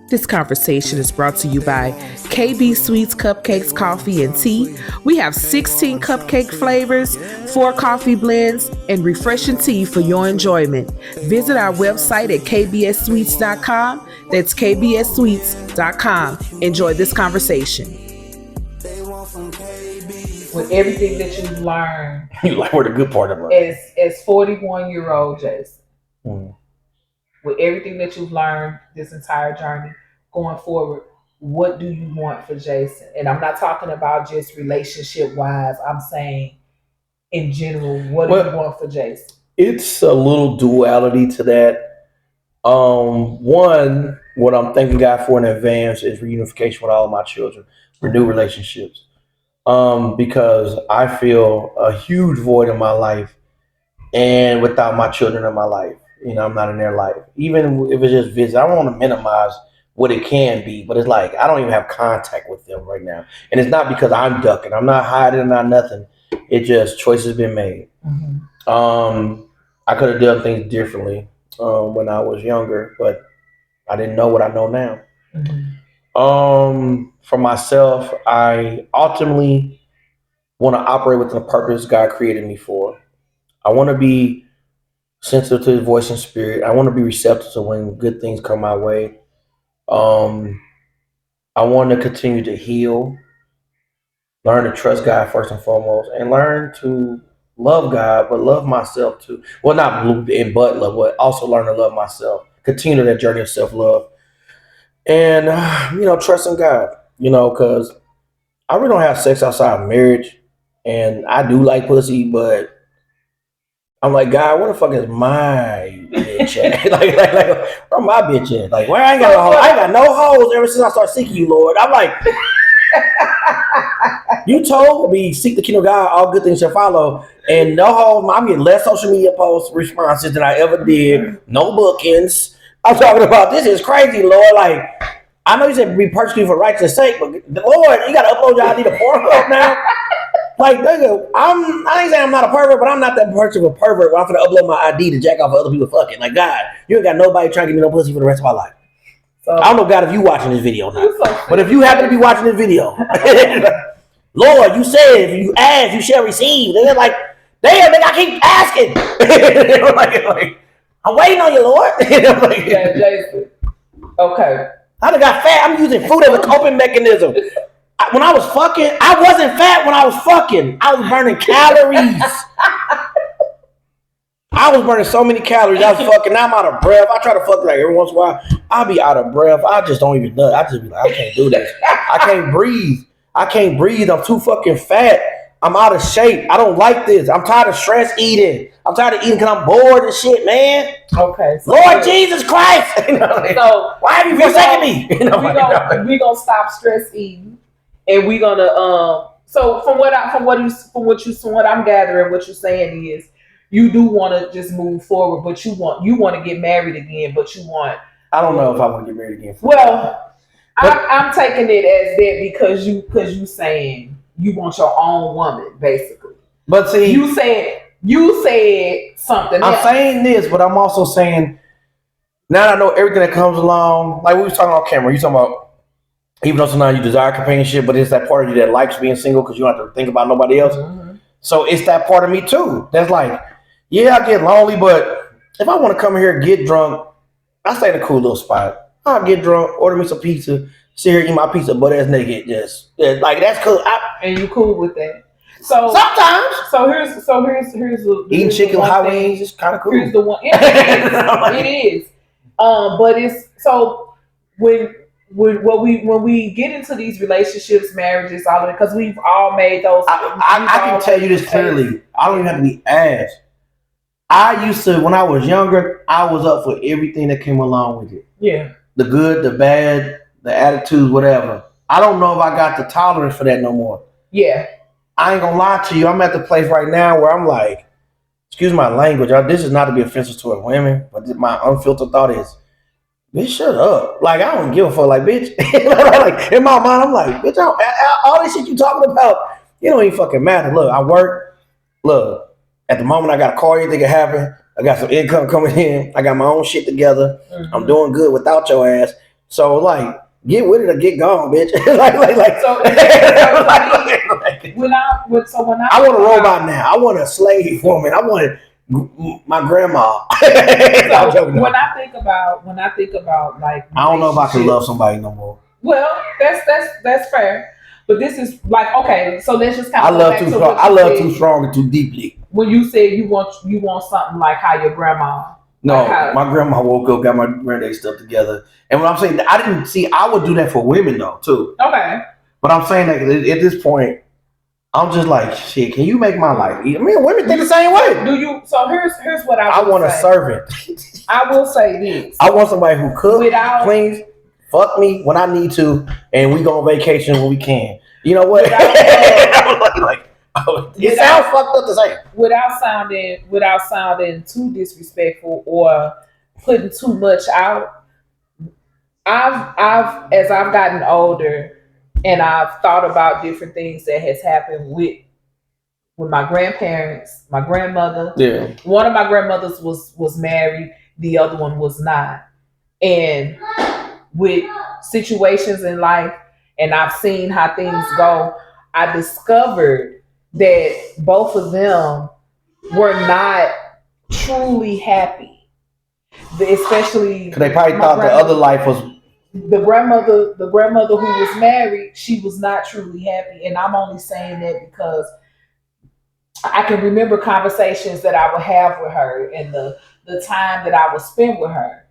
This conversation is brought to you by KB Sweets Cupcakes Coffee and Tea. We have 16 cupcake flavors, 4 coffee blends, and refreshing tea for your enjoyment. Visit our website at kbssweets.com. That's kbssweets.com. Enjoy this conversation. With everything that you've learned, You like where the good part of it. as 41-year-old Jason, with everything that you've learned this entire journey going forward, what do you want for Jason? And I'm not talking about just relationship wise. I'm saying in general, what do you want for Jason? It's a little duality to that. One, what I'm thanking God for in advance is reunification with all of my children, renew relationships. Because I feel a huge void in my life, and without my children in my life, I'm not in their life. Even if it's just visit, I don't want to minimize what it can be, but it's like I don't even have contact with them right now, and it's not because I'm ducking, I'm not hiding, not nothing. It just choices been made. I could have done things differently when I was younger, but I didn't know what I know now. For myself, I ultimately want to operate within the purpose God created me for. I want to be sensitive to His voice and spirit. I want to be receptive to when good things come my way. I want to continue to heal, learn to trust God first and foremost, and learn to love God, but love myself too. Well, not and but love, but also learn to love myself. Continue that journey of self-love, and trusting God. Because I really don't have sex outside of marriage, and I do like pussy, but I'm like, God, where the fuck is my bitch at? like, where my bitch at? Like, where I ain't got no hoes ever since I started seeking you, Lord. I'm like, you told me seek the kingdom of God, all good things shall follow, and no hoes. I'm getting less social media post responses than I ever did. No bookings. I'm talking about this is crazy, Lord. Like, I know you said be persecuted for righteousness' sake, but Lord, you got to upload your ID to Pornhub now. Like, nigga, I ain't saying I'm not a pervert, but I'm not that much of a pervert where I'm gonna upload my ID to jack off of other people fucking. Like, God, you ain't got nobody trying to give me no pussy for the rest of my life. So, I don't know, God, if you watching this video or not. But if you happen to be watching this video, Lord, you said if you ask, you shall receive. They're like, damn, nigga, I keep asking. like, I'm waiting on you, Lord. Yeah, Jason. Okay. I done got fat. I'm using food as a coping mechanism. When I was fucking, I wasn't fat when I was fucking. I was burning calories. I was burning so many calories. I was fucking. Now I'm out of breath. I try to fuck like every once in a while. I'll be out of breath. I just don't even know. I just be like, I can't do this. I can't breathe. I'm too fucking fat. I'm out of shape. I don't like this. I'm tired of stress eating. I'm tired of eating because I'm bored and shit, man. Okay. So Lord Jesus Christ. So why have you forsaken me? We gonna stop stress eating. And we're gonna so from what I'm gathering, what you're saying is you do want to just move forward, but you want to get married again, but you want. I don't know if I want to get married again. Well, I'm taking it as that because you saying you want your own woman, basically. But see, you said something. I'm saying this, but I'm also saying now that I know everything that comes along. Like we was talking on camera, you talking about. Even though sometimes you desire companionship, but it's that part of you that likes being single because you don't have to think about nobody else. Mm-hmm. So it's that part of me too. That's like, yeah, I get lonely, but if I want to come here and get drunk, I stay in a cool little spot. I'll get drunk, order me some pizza, sit here, eat my pizza, butt ass naked. Like that's cool. And you cool with that? So sometimes. So here's eating chicken with hot wings is kind of cool. Here's the one. It is. But it's so when we get into these relationships, marriages, all of it, because we've all made those. I can tell you this clearly. I don't even have to be asked. I used to, when I was younger, I was up for everything that came along with it. Yeah. The good, the bad, the attitudes, whatever. I don't know if I got the tolerance for that no more. Yeah. I ain't gonna lie to you. I'm at the place right now where I'm like, excuse my language. This is not to be offensive to women, but my unfiltered thought is, bitch, shut up. Like, I don't give a fuck. Like, bitch. Like, in my mind, I'm like, bitch, all this shit you talking about, it don't even fucking matter. Look, I work. Look, at the moment, I got a car, anything can happen. I got some income coming in. I got my own shit together. Mm-hmm. I'm doing good without your ass. So like, get with it or get gone, bitch. like. So, when I want a robot now. I want a slave woman. I want my grandma. So when I think about like, I don't know if I can love somebody no more. Well, that's fair. But this is like, okay, so let's just kind of I love too strong and too deeply. When you said you want something like how your grandma. No, my grandma woke up, got my granddaddy stuff together. And when I'm saying that, I would do that for women though too. Okay. But I'm saying that at this point, I'm just like, shit, can you make my life easy? I mean, women think the same way. Do you? So here's what I want a servant. I will say this. I want somebody who cooks, cleans, fuck me when I need to, and we go on vacation when we can. You know what? It sounds fucked up to say. Without sounding too disrespectful or putting too much out. As I've gotten older and I've thought about different things that has happened with my grandparents, my grandmother. Yeah. One of my grandmothers was married, the other one was not. And with situations in life, and I've seen how things go, I discovered that both of them were not truly happy. Especially because they probably thought the other life was the grandmother who was married, she was not truly happy. And I'm only saying that because I can remember conversations that I would have with her and the time that I would spend with her.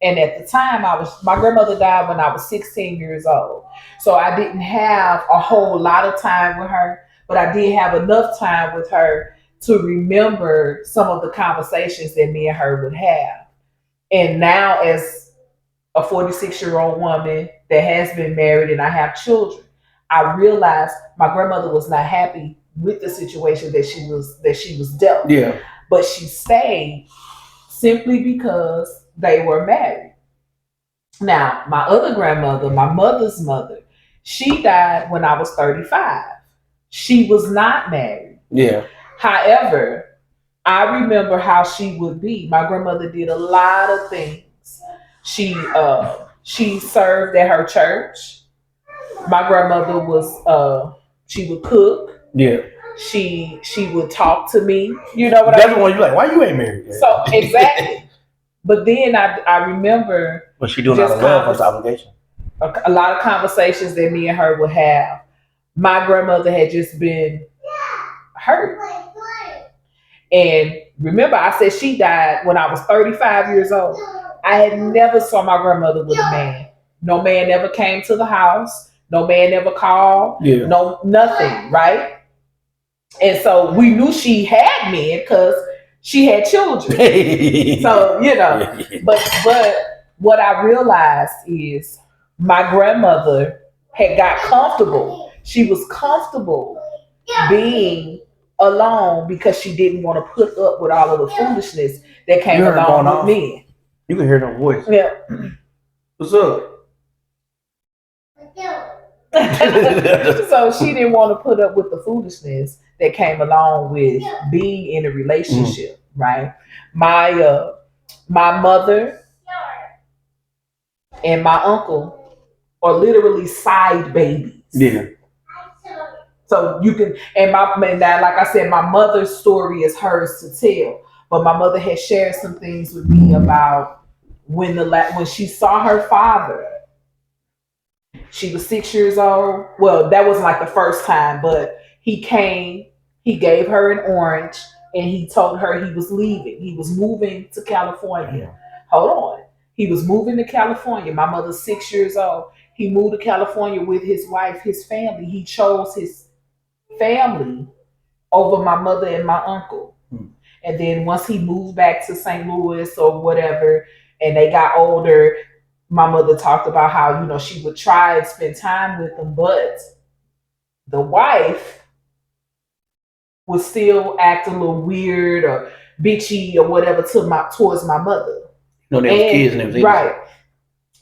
And at the time, my grandmother died when I was 16 years old. So I didn't have a whole lot of time with her, but I did have enough time with her to remember some of the conversations that me and her would have. And now, as a 46-year-old woman that has been married and I have children, I realized my grandmother was not happy with the situation that she was dealt. Yeah. But she stayed simply because they were married. Now, my other grandmother, my mother's mother, she died when I was 35. She was not married. Yeah. However, I remember how she would be. My grandmother did a lot of things. She served at her church. My grandmother was she would cook. Yeah. She would talk to me. You know what I mean? That's the one you're like, why you ain't married yet? So exactly. But then I remember. But she doing out of love as obligation. A lot of conversations that me and her would have. My grandmother had just been hurt. And remember, I said she died when I was 35 years old. I had never saw my grandmother with a man. No man ever came to the house. No man ever called. Yeah. No, nothing, right? And so we knew she had men because she had children. So, but what I realized is my grandmother had got comfortable. She was comfortable being alone because she didn't want to put up with all of the foolishness that came along with men. You can hear her voice. Yeah. What's up? So she didn't want to put up with the foolishness that came along with being in a relationship, right? My mother and my uncle are literally side babies. Yeah. So you can, now, like I said, my mother's story is hers to tell. But my mother had shared some things with me about when she saw her father. She was 6 years old. Well, that wasn't like the first time, but he came, he gave her an orange, and he told her he was leaving. He was moving to California. Hold on. He was moving to California. My mother's 6 years old. He moved to California with his wife, his family. He chose his family over my mother and my uncle. And then once he moved back to St. Louis or whatever, and they got older, my mother talked about how, she would try and spend time with them, but the wife would still act a little weird or bitchy or whatever towards my mother. They were kids and everything. Right.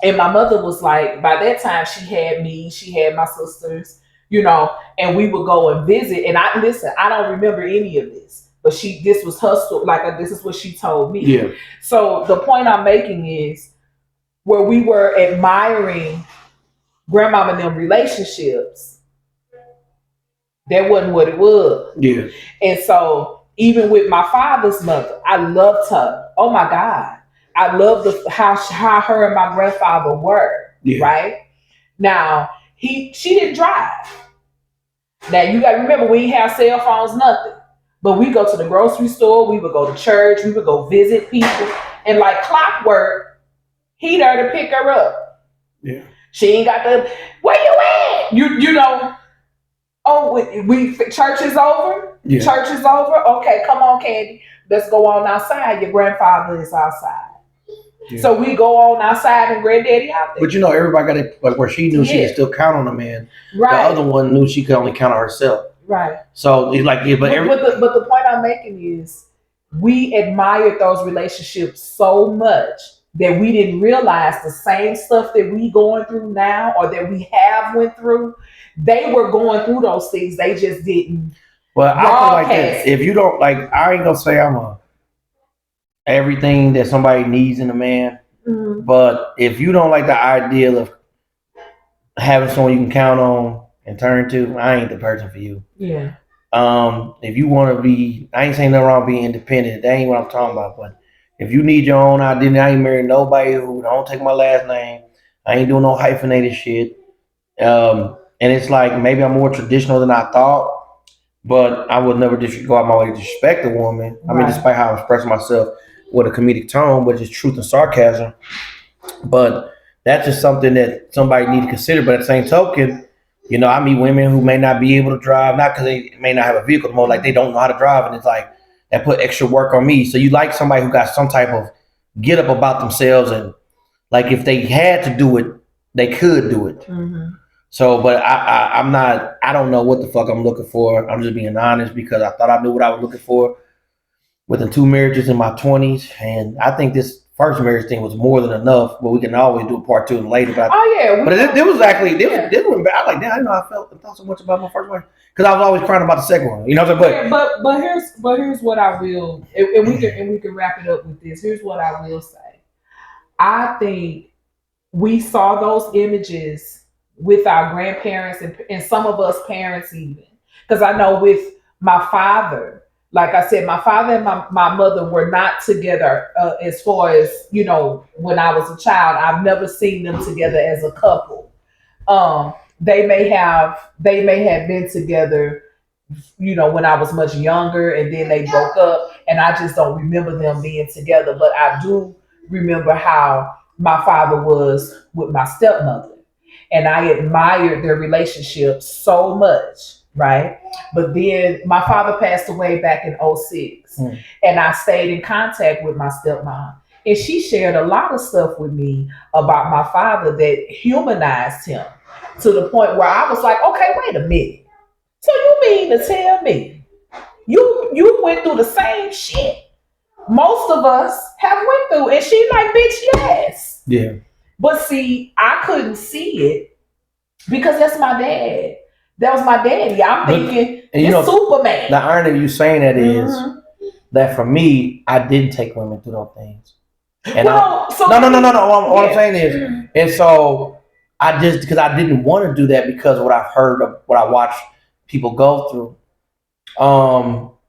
And my mother was like, by that time she had me, she had my sisters, and we would go and visit. And I don't remember any of this. But this was her story. This is what she told me. Yeah. So the point I'm making is, where we were admiring grandmama and them relationships, that wasn't what it was. Yeah. And so even with my father's mother, I loved her. Oh my God. I loved how her and my grandfather were. Yeah. Right? Now, she didn't drive. Now you gotta remember we didn't have cell phones, nothing. But we go to the grocery store, we would go to church, we would go visit people, and like clockwork, he there to pick her up. Yeah. She ain't got the where you at? You know. Oh, we church is over. Yeah. Church is over. Okay, come on, Candy. Let's go on outside. Your grandfather is outside. Yeah. So we go on outside and granddaddy out there. But you know, everybody got it like where she knew she could still count on a man. Right. The other one knew she could only count on herself. Right. So it's like, yeah, but the point I'm making is we admired those relationships so much that we didn't realize the same stuff that we going through now or that we have went through. They were going through those things. They just didn't. Well, I feel like this. If you don't like, I ain't gonna say I'm everything that somebody needs in a man. Mm-hmm. But if you don't like the idea of having someone you can count on and turn to, I ain't the person for you. Yeah. If you want to be, I ain't saying nothing wrong being independent. That ain't what I'm talking about. But if you need your own identity, I ain't marrying nobody who don't take my last name. I ain't doing no hyphenated shit. And it's like maybe I'm more traditional than I thought, but I would never go out my way to disrespect a woman. Right. I mean, despite how I'm expressing myself with a comedic tone, but it's truth and sarcasm. But that's just something that somebody need to consider. But at the same token, you know, I meet women who may not be able to drive, not because they may not have a vehicle, more like they don't know how to drive, and it's like that put extra work on me. So you like somebody who got some type of get up about themselves, and like if they had to do it, they could do it. Mm-hmm. So, but I'm not, I don't know what the fuck I'm looking for. I'm just being honest because I thought I knew what I was looking for within 2 marriages in my 20s. And I think this first marriage thing was more than enough, but we can always do a part 2 later. But it was actually, this was bad. I was like, damn, I didn't know I thought so much about my first one. Because I was always crying about the second one. You know what I'm saying? But here's what I will, and we can wrap it up with this. Here's what I will say. I think we saw those images with our grandparents and some of us parents even. Because I know with my father, like I said, my father and my mother were not together as far as, you know, when I was a child. I've never seen them together as a couple. They may have been together, you know, when I was much younger, and then they broke up, and I just don't remember them being together. But I do remember how my father was with my stepmother. And I admired their relationship so much, right? But then my father passed away back in 2006. And I stayed in contact with my stepmom. And she shared a lot of stuff with me about my father that humanized him to the point where I was like, okay, wait a minute. So you mean to tell me you went through the same shit most of us have went through? And she like, bitch, yes. Yeah. But see, I couldn't see it because that's my dad. That was my daddy. I'm thinking, it's Superman. The irony of you saying that is that for me, I didn't take women through those things. And no. What I'm saying is, and so I just, because I didn't want to do that because of what I've heard of what I watched people go through.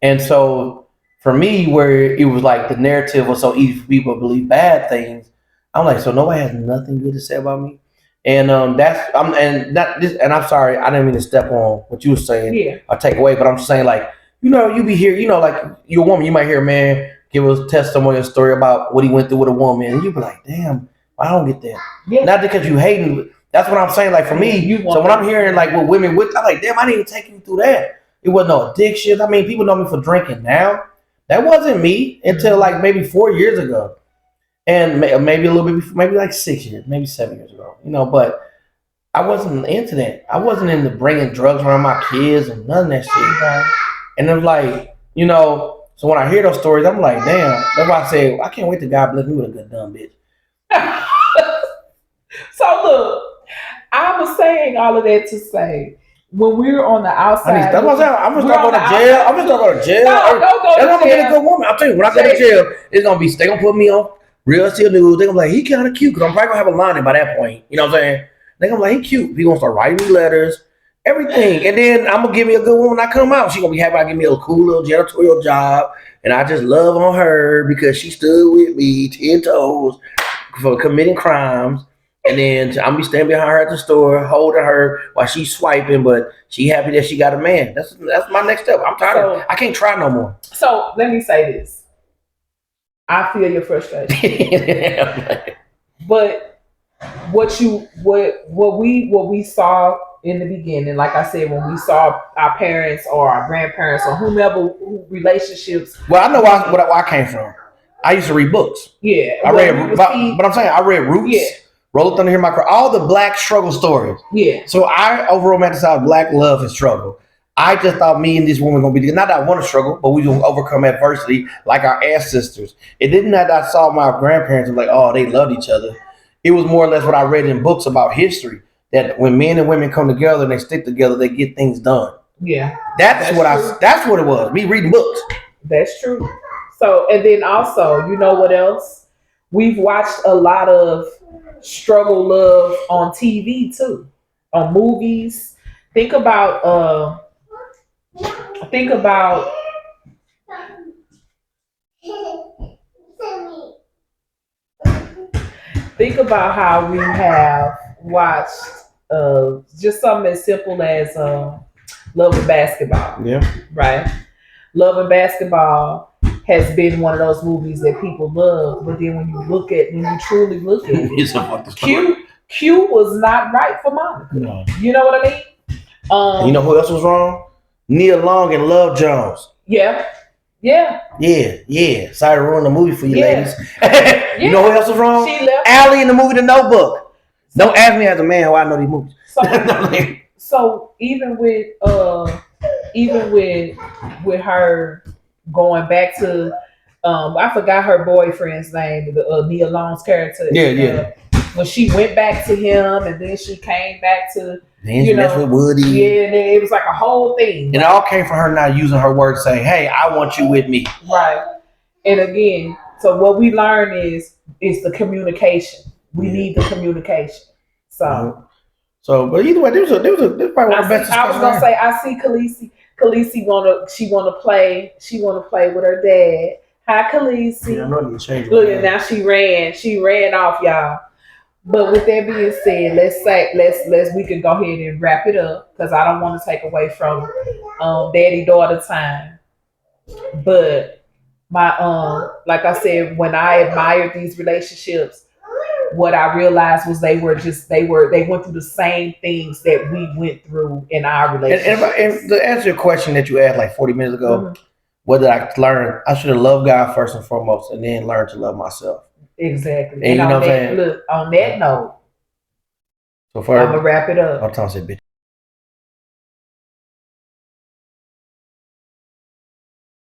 And so for me, where it was like the narrative was so easy for people to believe bad things, I'm like, so nobody has nothing good to say about me. And I'm sorry, I didn't mean to step on what you were saying or take away, but I'm just saying, like, you know, you be here, you know, like you're a woman, you might hear a man give us testimonial story about what he went through with a woman, and you be like, damn, I don't get that. Yeah. Not because you hating, that's what I'm saying. Like for me, so when I'm hearing like what women with, I'm like, damn, I didn't even take you through that. It wasn't no addiction. I mean, people know me for drinking now. That wasn't me until like maybe 4 years ago. And maybe a little bit before, maybe like 6 years, maybe 7 years ago, you know, but I wasn't into that. I wasn't into bringing drugs around my kids and none of that shit. And it was like, you know, so when I hear those stories, I'm like, damn, that's why I say, I can't wait till God bless me with a good dumb bitch. So look, I was saying all of that to say, when we were on the outside, that's what I'm saying. I'm gonna start going to jail. I'm gonna start going to jail. No, don't go to jail. I'm gonna get a good woman. I'll tell you, when I go to jail, it's gonna be they gonna put me on Real still news. They gonna be like, he kind of cute because I'm probably gonna have a line by that point. You know what I'm saying? They gonna be like, he cute. He gonna start writing me letters, everything, and then I'm gonna give me a good one when I come out. She gonna be happy I give me a cool little janitorial job, and I just love on her because she stood with me 10 toes for committing crimes. And then I'm be standing behind her at the store, holding her while she's swiping, but she happy that she got a man. That's my next step. I'm tired of it. I can't try no more. So let me say this. I feel your frustration. But what we saw in the beginning, like I said, when we saw our parents or our grandparents or whomever relationships. Well, I know where I came from. I used to read books. Yeah. But I'm saying I read Roots. Yeah. Roll Up Under Here, My Cry, all the black struggle stories. Yeah. So I over romanticized black love and struggle. I just thought me and this woman were gonna be together. Not that I want to struggle, but we gonna overcome adversity like our ancestors. It didn't that I saw my grandparents and like, oh, they loved each other. It was more or less what I read in books about history. That when men and women come together and they stick together, they get things done. Yeah. That's what it was. Me reading books. That's true. So and then also, you know what else? We've watched a lot of struggle love on TV too, on movies. Think about how we have watched just something as simple as Love and Basketball. Yeah. Right. Love and Basketball has been one of those movies that people love, but then when you truly look at it, Q was not right for Monica. No. You know what I mean? And you know who else was wrong? Nia Long and Love Jones. Yeah. Sorry to ruin the movie for you ladies. You know who else was wrong? She left. Allie in the movie The Notebook. Don't ask me as a man why I know these movies. So even with her going back to I forgot her boyfriend's name, Nia Long's character. Yeah. When she went back to him and then she came back to that's with Woody. Yeah, and it was like a whole thing. And it all came from her not using her words, saying, hey, I want you with me. Right. And again, so what we learn is the communication. We need the communication. So but either way, this was probably one of the best. I was gonna say I see Khaleesi. Khaleesi wanna play with her dad. Hi, Khaleesi. Yeah, I know you changed. Look, and now she ran off, y'all. But with that being said, we can go ahead and wrap it up because I don't want to take away from daddy-daughter time. But my like I said, when I admired these relationships, what I realized was they went through the same things that we went through in our relationship. And to answer your question that you asked like 40 minutes ago, what did I learn? I should have loved God first and foremost, and then learn to love myself. Exactly. And you know what I'm saying? Look, on that note, I'm gonna wrap it up. I'm talking bitch.